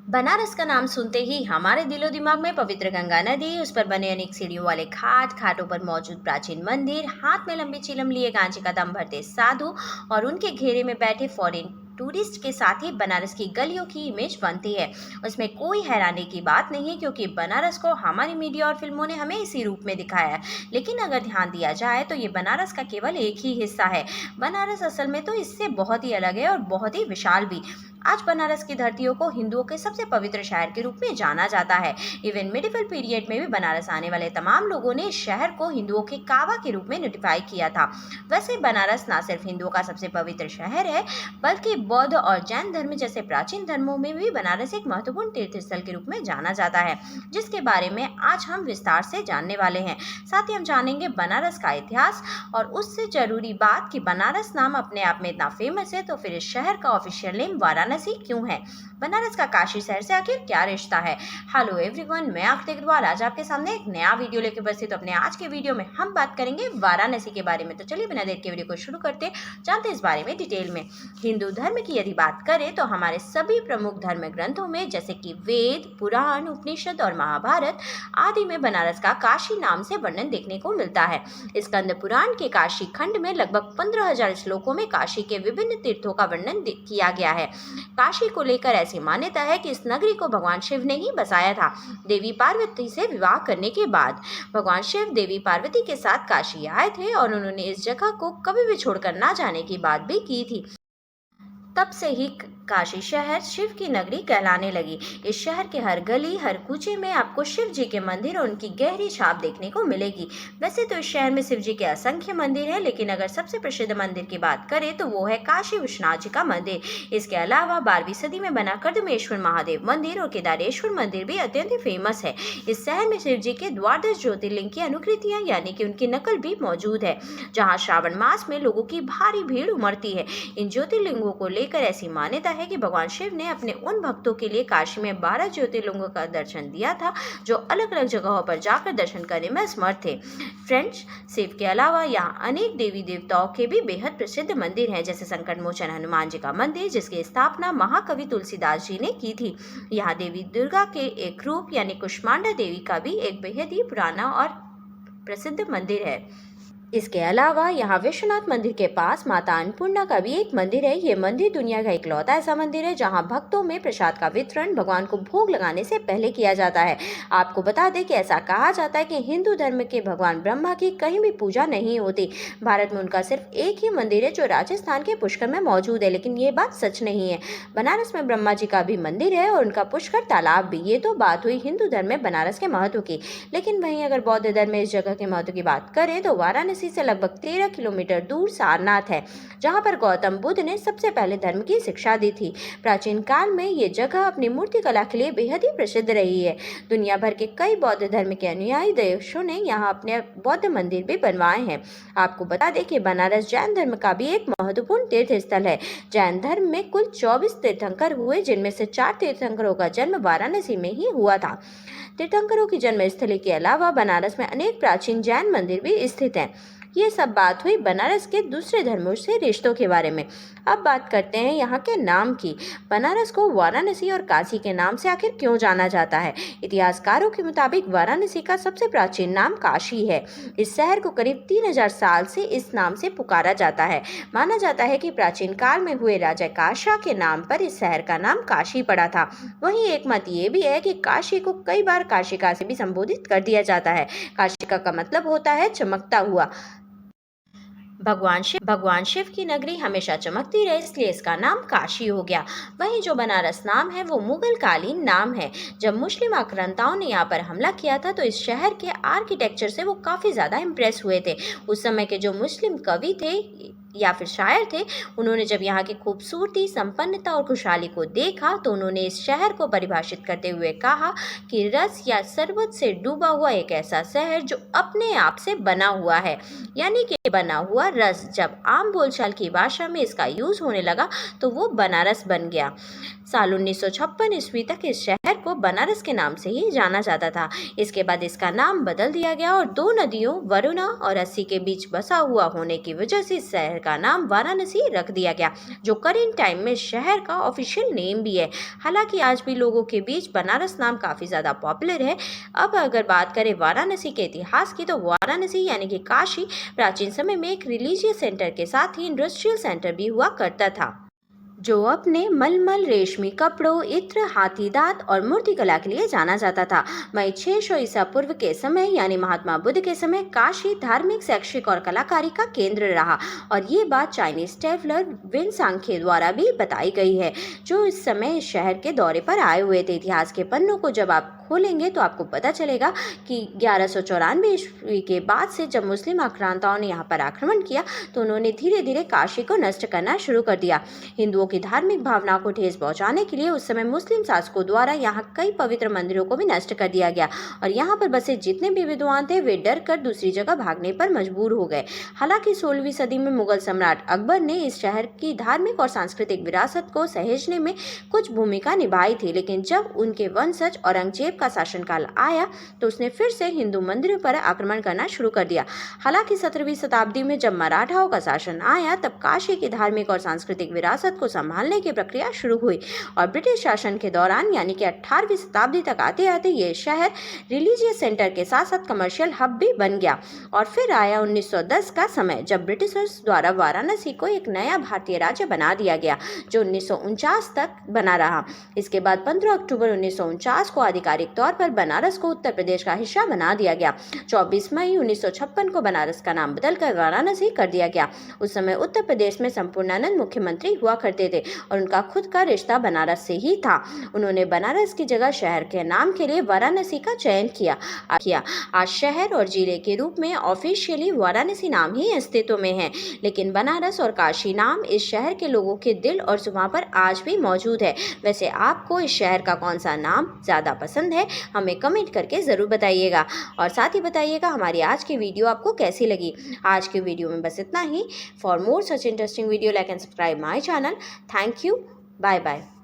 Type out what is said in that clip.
बनारस का नाम सुनते ही हमारे दिलो दिमाग में पवित्र गंगा नदी, उस पर बने अनेक सीढ़ियों वाले घाट, घाटों पर मौजूद प्राचीन मंदिर, हाथ में लंबी चिलम लिए गांजे का दम भरते साधु और उनके घेरे में बैठे फॉरेन टूरिस्ट के साथ ही बनारस की गलियों की इमेज बनती है। उसमें कोई हैरानी की बात नहीं है क्योंकि बनारस को हमारी मीडिया और फिल्मों ने हमें इसी रूप में दिखाया है। लेकिन अगर ध्यान दिया जाए तो ये बनारस का केवल एक ही हिस्सा है। बनारस असल में तो इससे बहुत ही अलग है और बहुत ही विशाल भी। आज बनारस की धरतियों को हिंदुओं के सबसे पवित्र शहर के रूप में जाना जाता है। इवन मिडिवल पीरियड में भी बनारस आने वाले तमाम लोगों ने इस शहर को हिंदुओं के काबा के रूप में नोटिफाई किया था। वैसे बनारस न सिर्फ हिंदुओं का सबसे पवित्र शहर है, बल्कि बौद्ध और जैन धर्म जैसे प्राचीन धर्मों में भी बनारस एक महत्वपूर्ण तीर्थ स्थल के रूप में जाना जाता है, जिसके बारे में आज हम विस्तार से जानने वाले हैं। साथ ही हम जानेंगे बनारस का इतिहास और उससे जरूरी बात कि बनारस नाम अपने आप में इतना फेमस है, तो फिर इस शहर का ऑफिशियल नेम वाराणसी क्यों है? बनारस का काशी शहर से आखिर क्या रिश्ता है? हेलो एवरीवन, मैं आकृति अग्रवाल आज आपके सामने एक नया वीडियो लेकर उपस्थित। अपने आज के वीडियो में हम बात करेंगे वाराणसी के बारे में। तो चलिए बिना देर के वीडियो को शुरू करते जानते इस बारे में डिटेल में। हिंदू धर्म की यदि बात करें तो हमारे सभी प्रमुख धर्म ग्रंथों में जैसे कि वेद, पुराण, उपनिषद और महाभारत आदि में बनारस का काशी नाम से वर्णन देखने को मिलता है। स्कंद पुराण के काशी खंड में लगभग 15,000 श्लोकों में काशी के विभिन्न तीर्थों का वर्णन किया गया है। काशी को लेकर ऐसी मान्यता है कि इस नगरी को भगवान शिव ने ही बसाया था। देवी पार्वती से विवाह करने के बाद भगवान शिव देवी पार्वती के साथ काशी आए थे और उन्होंने इस जगह को कभी भी छोड़कर ना जाने की बात भी की थी। तब से ही काशी शहर शिव की नगरी कहलाने लगी। इस शहर के हर गली, हर कूचे में आपको शिव जी के मंदिर और उनकी गहरी छाप देखने को मिलेगी। वैसे तो इस शहर में शिव जी के असंख्य मंदिर हैं, लेकिन अगर सबसे प्रसिद्ध मंदिर की बात करें तो वो है काशी विश्वनाथ जी का मंदिर। इसके अलावा 12वीं सदी में बना कर्दमेश्वर महादेव मंदिर और केदारेश्वर मंदिर भी अत्यंत ही फेमस है। इस शहर में शिव जी के द्वादश ज्योतिर्लिंग की अनुकृतियां यानी कि उनकी नकल भी मौजूद है, जहाँ श्रावण मास में लोगों की भारी भीड़ उमड़ती है। इन ज्योतिर्लिंगों को लेकर ऐसी मान्यता है कि भगवान शिव ने अपने उन भक्तों के लिए काशी में 12 ज्योतिर्लिंगों का दर्शन दिया था, जो अलग अलग जगहों पर जाकर दर्शन करने में असमर्थ थे। फ्रेंड्स, शिव के अलावा यहाँ अनेक देवी देवताओं के भी बेहद प्रसिद्ध मंदिर हैं, जैसे संकट मोचन हनुमान जी का मंदिर, जिसकी स्थापना महाकवि तुलसीदास जी ने की थी। यहाँ देवी दुर्गा के एक रूप यानी कुष्मांडा देवी का भी एक बेहद ही पुराना और प्रसिद्ध मंदिर है। इसके अलावा यहाँ विश्वनाथ मंदिर के पास माता अन्नपूर्णा का भी एक मंदिर है। ये मंदिर दुनिया का इकलौता ऐसा मंदिर है जहाँ भक्तों में प्रसाद का वितरण भगवान को भोग लगाने से पहले किया जाता है। आपको बता दें कि ऐसा कहा जाता है कि हिंदू धर्म के भगवान ब्रह्मा की कहीं भी पूजा नहीं होती। भारत में उनका सिर्फ एक ही मंदिर है जो राजस्थान के पुष्कर में मौजूद है, लेकिन ये बात सच नहीं है। बनारस में ब्रह्मा जी का भी मंदिर है और उनका पुष्कर तालाब भी। ये तो बात हुई हिंदू धर्म में बनारस के महत्व की, लेकिन वहीं अगर बौद्ध धर्म में इस जगह के महत्व की बात करें तो वाराणसी से लगभग 13 किलोमीटर दूर सारनाथ है, जहां पर गौतम बुद्ध ने सबसे पहले धर्म की शिक्षा दी थी। प्राचीन काल में ये जगह अपनी मूर्ति कला के लिए बेहद ही प्रसिद्ध रही है। दुनिया भर के कई बौद्ध धर्म के अनुयायी देशों ने यहाँ अपने बौद्ध मंदिर भी बनवाए हैं। आपको बता दें कि बनारस जैन धर्म का भी एक महत्वपूर्ण तीर्थ स्थल है। जैन धर्म में कुल 24 तीर्थंकर हुए, जिनमें से 4 तीर्थंकरों का जन्म वाराणसी में ही हुआ था। तीर्थंकरों की जन्मस्थली के अलावा बनारस में अनेक प्राचीन जैन मंदिर भी स्थित हैं। ये सब बात हुई बनारस के दूसरे धर्मों से रिश्तों के बारे में। अब बात करते हैं यहाँ के नाम की। बनारस को वाराणसी और काशी के नाम से आखिर क्यों जाना जाता है? इतिहासकारों के मुताबिक वाराणसी का सबसे प्राचीन नाम काशी है। इस शहर को करीब 3000 साल से इस नाम से पुकारा जाता है। माना जाता है कि प्राचीन काल में हुए राजा काशा के नाम पर इस शहर का नाम काशी पड़ा था। वहीं एक मत ये भी है कि काशी को कई बार काशिका से भी संबोधित कर दिया जाता है। काशिका का मतलब होता है चमकता हुआ। भगवान शिव की नगरी हमेशा चमकती रहे, इसलिए इसका नाम काशी हो गया। वहीं जो बनारस नाम है वो मुगल कालीन नाम है। जब मुस्लिम आक्रांताओं ने यहाँ पर हमला किया था तो इस शहर के आर्किटेक्चर से वो काफ़ी ज़्यादा इम्प्रेस हुए थे। उस समय के जो मुस्लिम कवि थे या फिर शायर थे, उन्होंने जब यहाँ की खूबसूरती, संपन्नता और खुशहाली को देखा तो उन्होंने इस शहर को परिभाषित करते हुए कहा कि रस या शरबत से डूबा हुआ एक ऐसा शहर जो अपने आप से बना हुआ है, यानी कि बना हुआ रस। जब आम बोलचाल की भाषा में इसका यूज होने लगा तो वो बनारस बन गया। साल 1956 ईस्वी तक इस शहर को बनारस के नाम से ही जाना जाता था। इसके बाद इसका नाम बदल दिया गया और दो नदियों वरुणा और अस्सी के बीच बसा हुआ होने की वजह से इस शहर का नाम वाराणसी रख दिया गया, जो करेंट टाइम में शहर का ऑफिशियल नेम भी है। हालांकि आज भी लोगों के बीच बनारस नाम काफ़ी ज़्यादा पॉपुलर है। अब अगर बात करें वाराणसी के इतिहास की, तो वाराणसी यानी कि काशी प्राचीन समय में एक रिलीजियस सेंटर के साथ ही इंडस्ट्रियल सेंटर भी हुआ करता था, जो अपने मलमल, रेशमी कपड़ों, इत्र, हाथी दांत और मूर्तिकला के लिए जाना जाता था। वहीं 600 ईसा पूर्व के समय यानी महात्मा बुद्ध के समय काशी धार्मिक, शैक्षिक और कलाकारी का केंद्र रहा। और ये बात चाइनीज ट्रैवलर विन सांखे द्वारा भी बताई गई है, जो इस समय इस शहर के दौरे पर आए हुए थे। इतिहास के पन्नों को जब आप खोलेंगे तो आपको पता चलेगा कि 1194 ईस्वी के बाद से जब मुस्लिम आक्रांताओं ने यहाँ पर आक्रमण किया तो उन्होंने धीरे धीरे काशी को नष्ट करना शुरू कर दिया। हिंदुओं की धार्मिक भावना को ठेस पहुंचाने के लिए उस समय मुस्लिम शासकों द्वारा यहाँ कई पवित्र मंदिरों को भी नष्ट कर दिया गया और यहाँ पर बसे जितने भी विद्वान थे वे डर कर दूसरी जगह भागने पर मजबूर हो गए। हालांकि 16वीं सदी में मुगल सम्राट अकबर ने इस शहर की धार्मिक और सांस्कृतिक विरासत को सहेजने में कुछ भूमिका निभाई थी, लेकिन जब उनके वंशज औरंगजेब का शासनकाल आया तो उसने फिर से हिंदू मंदिरों पर आक्रमण करना शुरू कर दिया। हालांकि 17वीं शताब्दी में जब मराठाओं का शासन आया तब काशी की धार्मिक और सांस्कृतिक विरासत को संभालने की प्रक्रिया शुरू हुई और ब्रिटिश शासन के दौरान यानी कि 18वीं शताब्दी तक आते आते ये शहर रिलीजियस सेंटर के साथ साथ कमर्शियल हब भी बन गया। और फिर आया 1910 का समय, जब ब्रिटिशर्स द्वारा वाराणसी को एक नया भारतीय राज्य बना दिया गया, जो 1949 तक बना रहा। इसके बाद 15 अक्टूबर 1949 को आधिकारिक तौर पर बनारस को उत्तर प्रदेश का हिस्सा बना दिया गया। 24 मई 1956 को बनारस का नाम बदलकर वाराणसी कर दिया गया। उस समय उत्तर प्रदेश में संपूर्णानंद मुख्यमंत्री हुआ करते थे और उनका खुद का रिश्ता बनारस से ही था। उन्होंने बनारस की जगह शहर के नाम के लिए वाराणसी का चयन किया। आज शहर और जिले के रूप में ऑफिशियली वाराणसी नाम ही अस्तित्व में है, लेकिन बनारस और काशी नाम इस शहर के लोगों के दिल और जुबान पर आज भी मौजूद है। वैसे आपको इस शहर का कौन सा नाम ज़्यादा पसंद है, हमें कमेंट करके ज़रूर बताइएगा और साथ ही बताइएगा हमारी आज की वीडियो आपको कैसी लगी। आज की वीडियो में बस इतना ही। For more such interesting video like and subscribe my channel. Thank you. Bye bye.